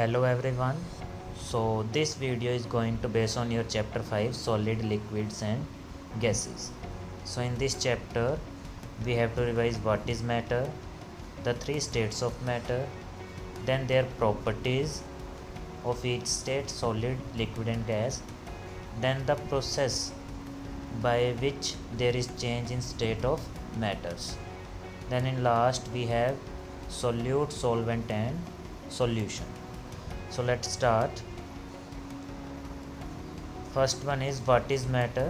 Hello everyone. So this video is going to base on your chapter 5 solid liquids and gases. So in this chapter we have to revise what is matter, the three states of matter, then their properties of each state solid, liquid and gas, then the process by which there is change in state of matters. Then in last we have solute, solvent and solution. So let's start. First one is what is matter.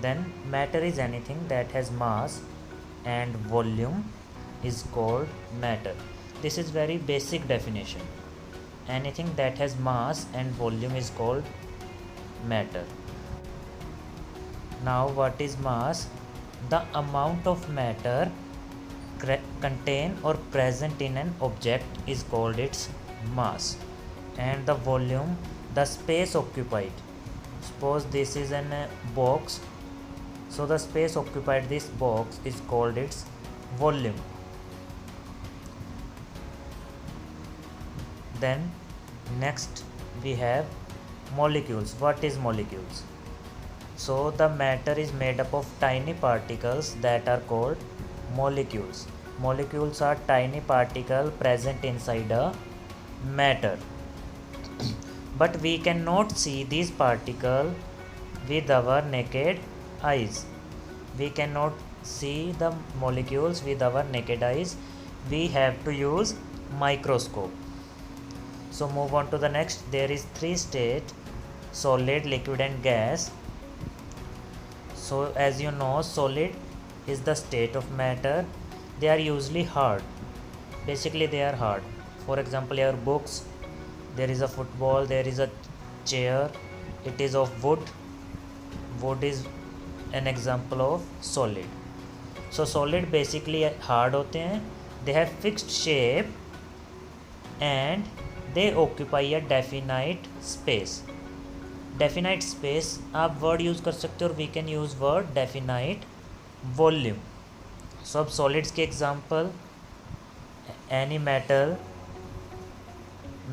Then matter is anything that has mass and volume is called matter. This is very basic definition. Anything that has mass and volume is called matter. Now what is mass? The amount of matter contained or present in an object is called its mass. And the volume, the space occupied. Suppose this is a box, so the space occupied this box is called its volume. Then next we have molecules. What is molecules? So the matter is made up of tiny particles that are called molecules. Molecules are tiny particles present inside a matter. But we cannot see these particles with our naked eyes. We cannot see the molecules with our naked eyes. We have to use microscope. So move on to the next. There is three states: solid, liquid and gas. So as you know, solid is the state of matter. They are usually hard. Basically they are hard. For example, your books, there is a football, there is a chair, it is of wood. Wood is an example of solid. So solid basically hard होते हैं. They have fixed shape and they occupy a definite space. Definite space आप word use कर सकते हो और we can use word definite volume. So अब solids के example, any metal,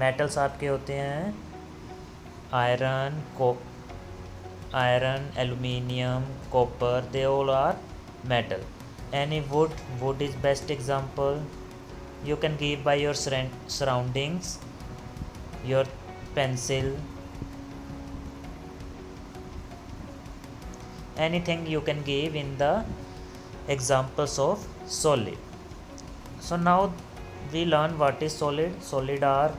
metals आपके होते हैं iron, aluminium, copper, they all are metal. Any wood is best example. You can give by your surroundings, your pencil, anything you can give in the examples of solid. So now we learn what is solid. Solid are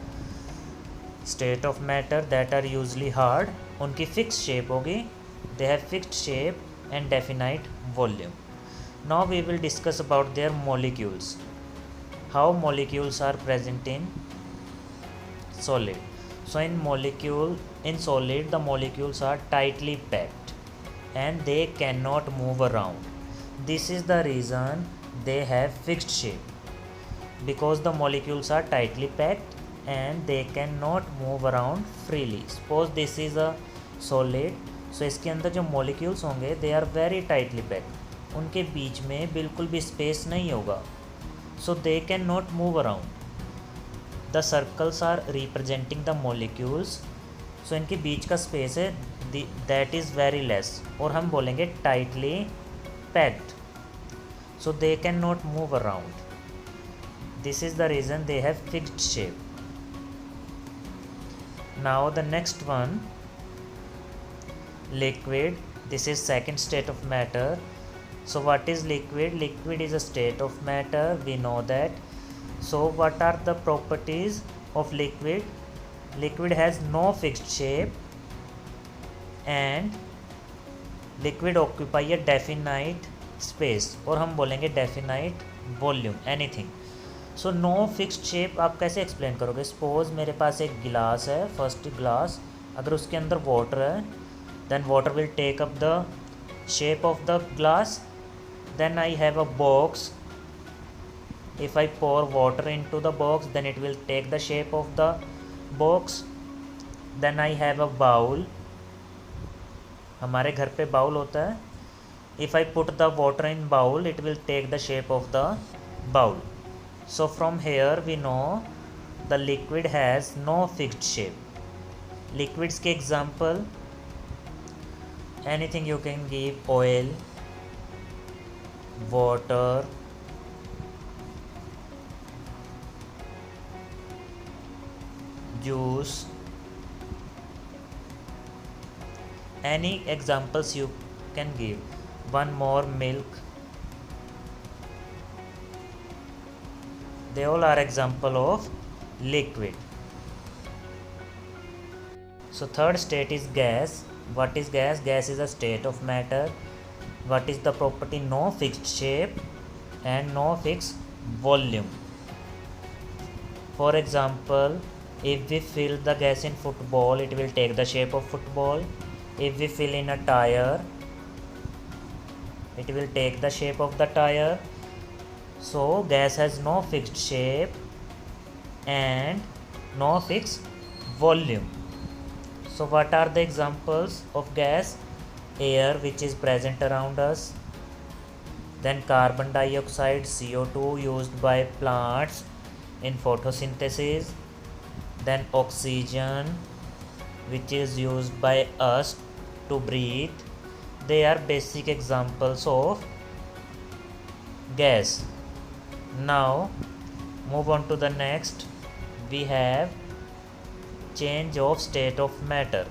state of matter that are usually hard. उनकी fixed shape होगी. They have fixed shape and definite volume. Now we will discuss about their molecules. How molecules are present in solid. So in solid the molecules are tightly packed and they cannot move around. This is the reason they have fixed shape, because the molecules are tightly packed and they cannot move around freely. Suppose this is a solid, so इसके अंदर जो molecules होंगे they are very tightly packed. उनके बीच में बिल्कुल भी space नहीं होगा, so they cannot move around. The circles are representing the molecules. So इनके बीच का space है that is very less, और हम बोलेंगे tightly packed. So they cannot move around. This is the reason they have fixed shape. Now the next one, liquid. This is second state of matter. So what is liquid? Liquid is a state of matter, we know that. So what are the properties of liquid? Liquid has no fixed shape and liquid occupy a definite space, और हम बोलेंगे definite volume, anything. So no fixed shape आप कैसे explain करोगे? Suppose मेरे पास एक गिलास है, फर्स्ट ग्लास, अगर उसके अंदर वाटर है, then water will take up the shape of the glass. Then I have a box. If I pour water into the box, then it will take the shape of the box. Then I have a bowl. हमारे घर पे bowl होता है. If I put the water in bowl, it will take the shape of the bowl. So from here we know the liquid has no fixed shape. Liquids के example, anything you can give, oil, water, juice, any examples you can give. One more, milk. They all are example of liquid. So third state is gas. What is gas? Gas is a state of matter. What is the property? No fixed shape and no fixed volume. For example, if we fill the gas in football, it will take the shape of football. If we fill in a tire, it will take the shape of the tire. So gas has no fixed shape and no fixed volume. So what are the examples of gas? Air, which is present around us, then carbon dioxide, CO2, used by plants in photosynthesis, then oxygen, which is used by us to breathe. They are basic examples of gas. Now move on to the next. We have change of state of matter.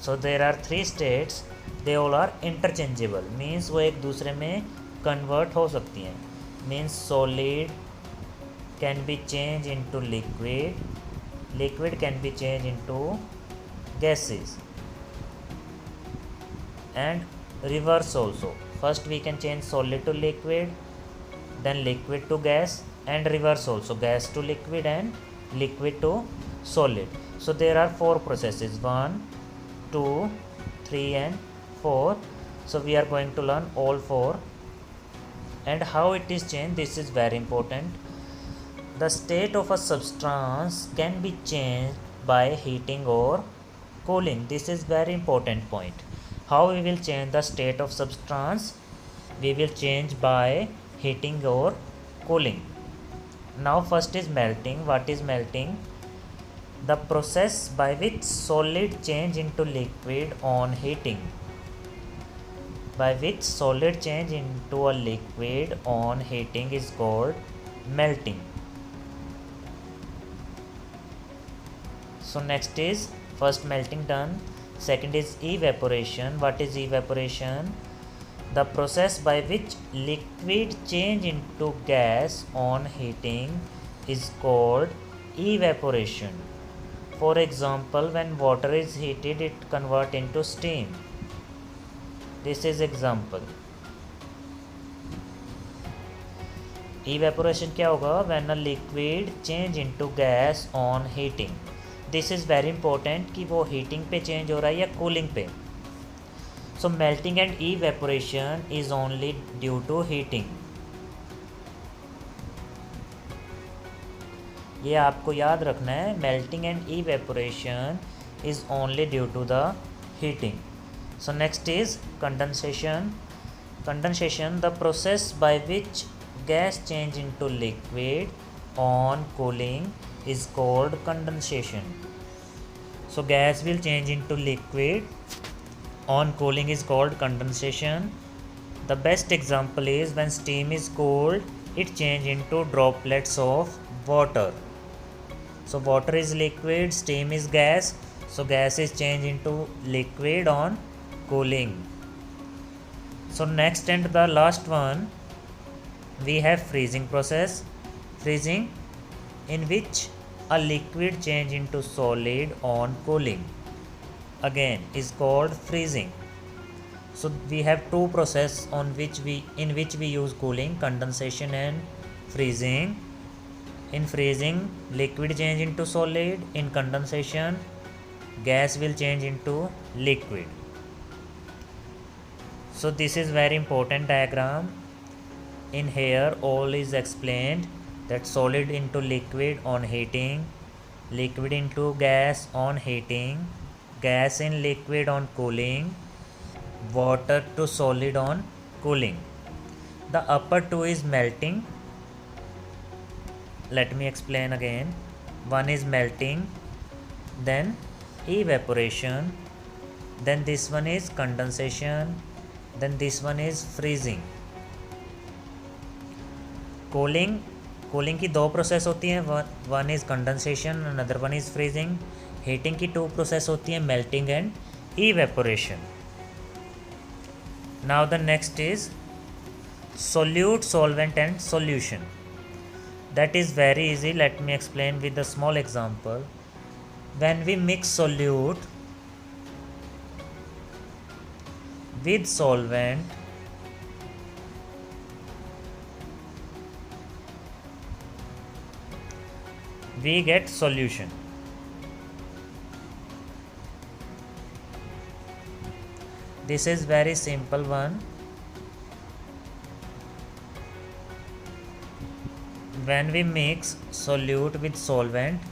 So there are three states. They all are interchangeable, means वो एक दूसरे में convert हो सकती हैं. Means solid can be changed into liquid, liquid can be changed into gases, and reverse also. First we can change solid to liquid, then liquid to gas, and reverse also, gas to liquid and liquid to solid. So there are four processes, 1, 2, 3 and 4. So we are going to learn all four and how it is changed. This is very important. The state of a substance can be changed by heating or cooling. This is very important point. How we will change the state of substance? We will change by heating or cooling. Now first is melting. What is melting? The process by which solid change into liquid on heating. By which solid change into a liquid on heating is called melting. So next is first melting done. Second is evaporation. What is evaporation? The process by which liquid change into gas on heating is called evaporation. For example, when water is heated, it converts into steam. This is example. Evaporation क्या होगा? When a liquid change into gas on heating. This is very important कि वो heating पे change हो रहा है या cooling पे. So melting and evaporation is only due to heating. ये आपको याद रखना है. Melting and evaporation is only due to the heating. So next is condensation. Condensation, the process by which gas change into liquid on cooling is called condensation. So gas will change into liquid on cooling is called condensation. The best example is when steam is cooled, it change into droplets of water. So water is liquid, steam is gas. So gas is changed into liquid on cooling. So next and the last one, we have freezing process. Freezing, in which a liquid change into solid on cooling, again is called freezing. So we have two process in which we use cooling, condensation and freezing. In freezing, liquid change into solid. In condensation, gas will change into liquid. So this is very important diagram. In here all is explained, that solid into liquid on heating, liquid into gas on heating, gas in liquid on cooling, water to solid on cooling. The upper two is melting. Let me explain again. one is melting, then evaporation, then this one is condensation, then this one is freezing. Cooling की दो process होती हैं, one is condensation, another one is freezing. Heating की to process होती हैं, melting and evaporation. Now the next is solute, solvent and solution. That is very easy. Let me explain with a small example. When we mix solute with solvent, we get solution. This is very simple one. When we mix solute with solvent,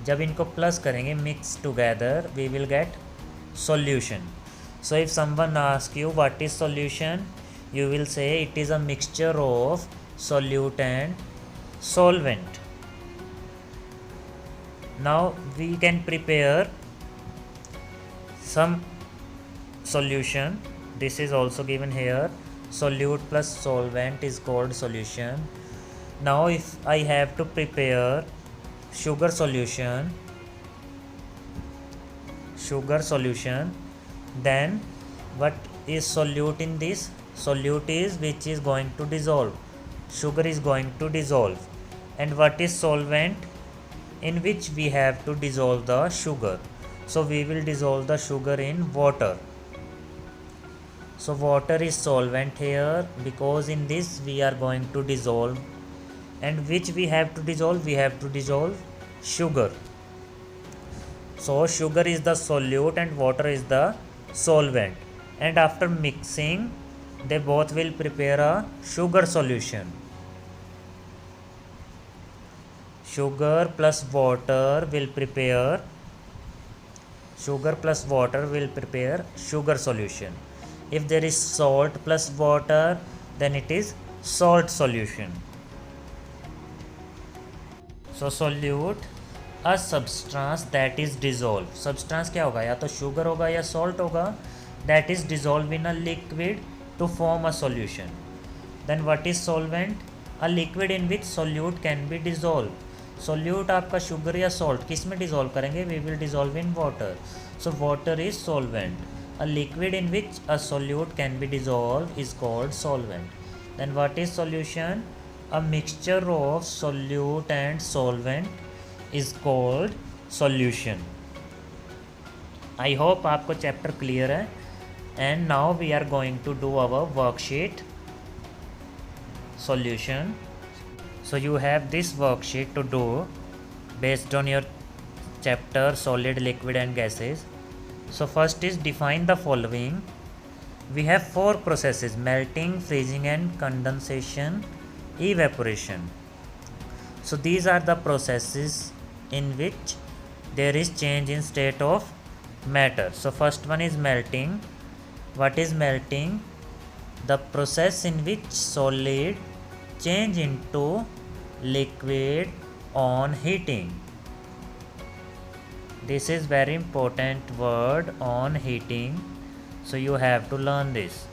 जब इनको plus करेंगे mix together, we will get solution. So if someone asks you what is solution, you will say it is a mixture of solute and solvent. Now we can prepare some solution. This is also given here. Solute plus solvent is called solution. Now if I have to prepare sugar solution, then what is solute in this? Solute is which is going to dissolve. Sugar is going to dissolve. And what is solvent? In which we have to dissolve the sugar. So we will dissolve the sugar in water. So water is solvent here, because in this we are going to dissolve. And which we have to dissolve? We have to dissolve sugar. So sugar is the solute and water is the solvent. And after mixing, they both will prepare a sugar solution. Sugar plus water will prepare sugar solution. If there is salt plus water, then it is salt solution. So solute, a substance that is dissolved. Substance क्या होगा? या तो sugar होगा या salt होगा. That is dissolved in a liquid to form a solution. Then what is solvent? A liquid in which solute can be dissolved. Solute आपका sugar या salt किस में dissolve करेंगे? We will dissolve in water. So water is solvent. A liquid in which a solute can be dissolved is called solvent. Then what is solution? A mixture of solute and solvent is called solution. I hope आपको chapter clear है. And now we are going to do our worksheet solution. So you have this worksheet to do based on your chapter solid, liquid and gases. So first is define the following. We have four processes: melting, freezing and condensation, evaporation. So these are the processes in which there is change in state of matter. So first one is melting. What is melting? The process in which solid change into liquid on heating. This is very important word, on heating. So you have to learn this.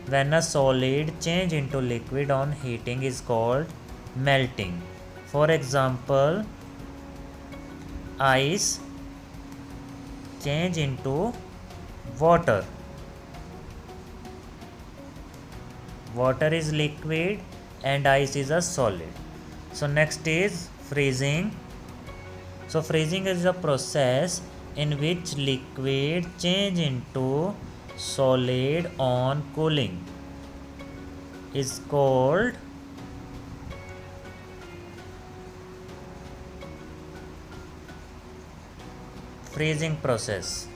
When a solid change into liquid on heating is called melting. For example, ice change into water. Water is liquid and ice is a solid. So next is freezing. So freezing is a process in which liquid change into solid on cooling, is called freezing process.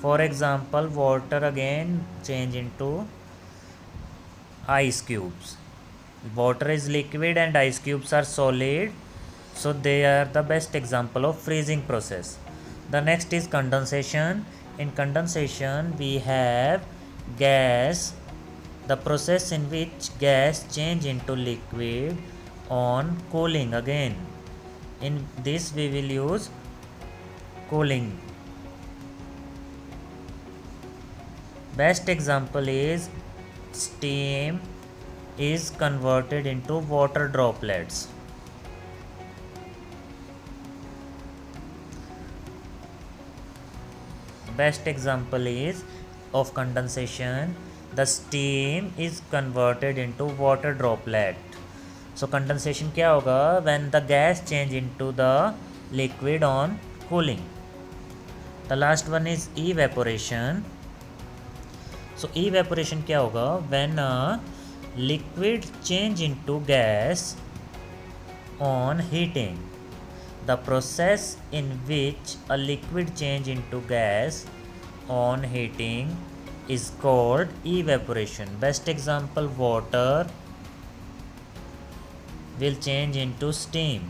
For example, water again change into ice cubes. Water is liquid and ice cubes are solid, so they are the best example of freezing process. The next is condensation. In condensation we have gas, the process in which gas change into liquid on cooling. Again, in this we will use cooling. Best example is steam is converted into water droplets. Best example is of condensation. The steam is converted into water droplet. So condensation क्या होगा? When the gas change into the liquid on cooling. The last one is evaporation. So evaporation क्या होगा? When a liquid change into gas on heating. The process in which a liquid change into gas on heating is called evaporation. Best example, water will change into steam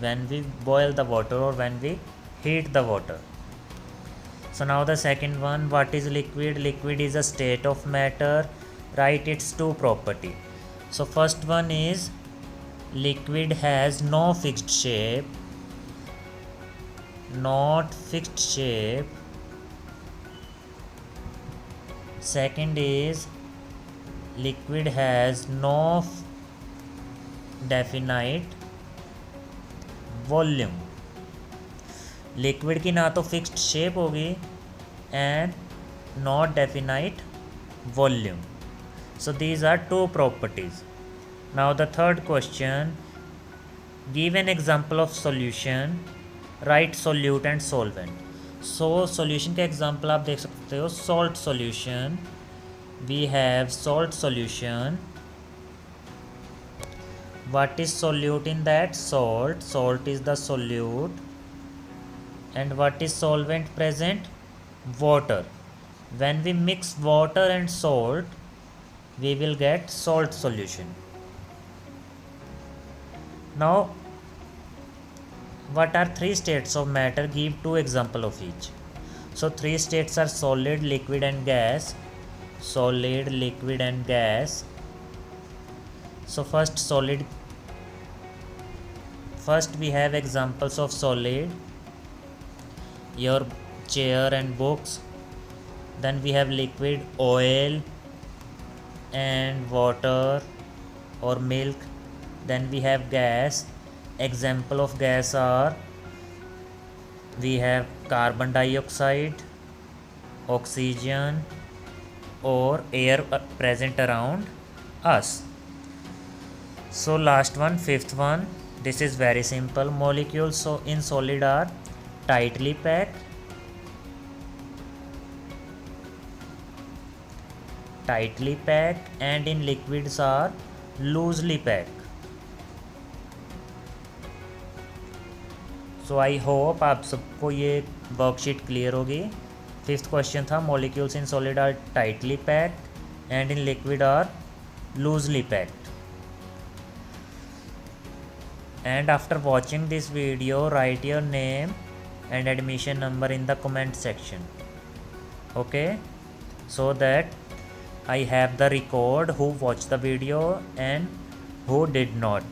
when we boil the water or when we heat the water. So now the second one, what is liquid? Liquid is a state of matter. Write its two property. So first one is liquid has no fixed shape, not fixed shape. Second is liquid has no definite volume. Liquid की ना तो fixed shape होगी and not definite volume. So these are two properties. Now the third question, give an example of solution, right solute and solvent. So solution का example आप देख सकते हो, salt solution. We have salt solution. what is solute in that? Salt is the solute. And what is solvent present? Water. When we mix water and salt, we will get salt solution. Now, what are three states of matter? Give two examples of each. So three states are solid, liquid and gas. Solid, liquid and gas. So first we have examples of solid, your chair and books. Then we have liquid, oil and water or milk. Then we have gas. Example of gas are, we have carbon dioxide, oxygen or air present around us. So last one, fifth one, this is very simple. Molecules so in solid are tightly packed, and in liquids are loosely packed. So I hope आप सबको ये worksheet clear होगी. Fifth question था, molecules in solid are tightly packed and in liquid are loosely packed. And after watching this video, write your name and admission number in the comment section. Okay, so that I have the record who watched the video and who did not.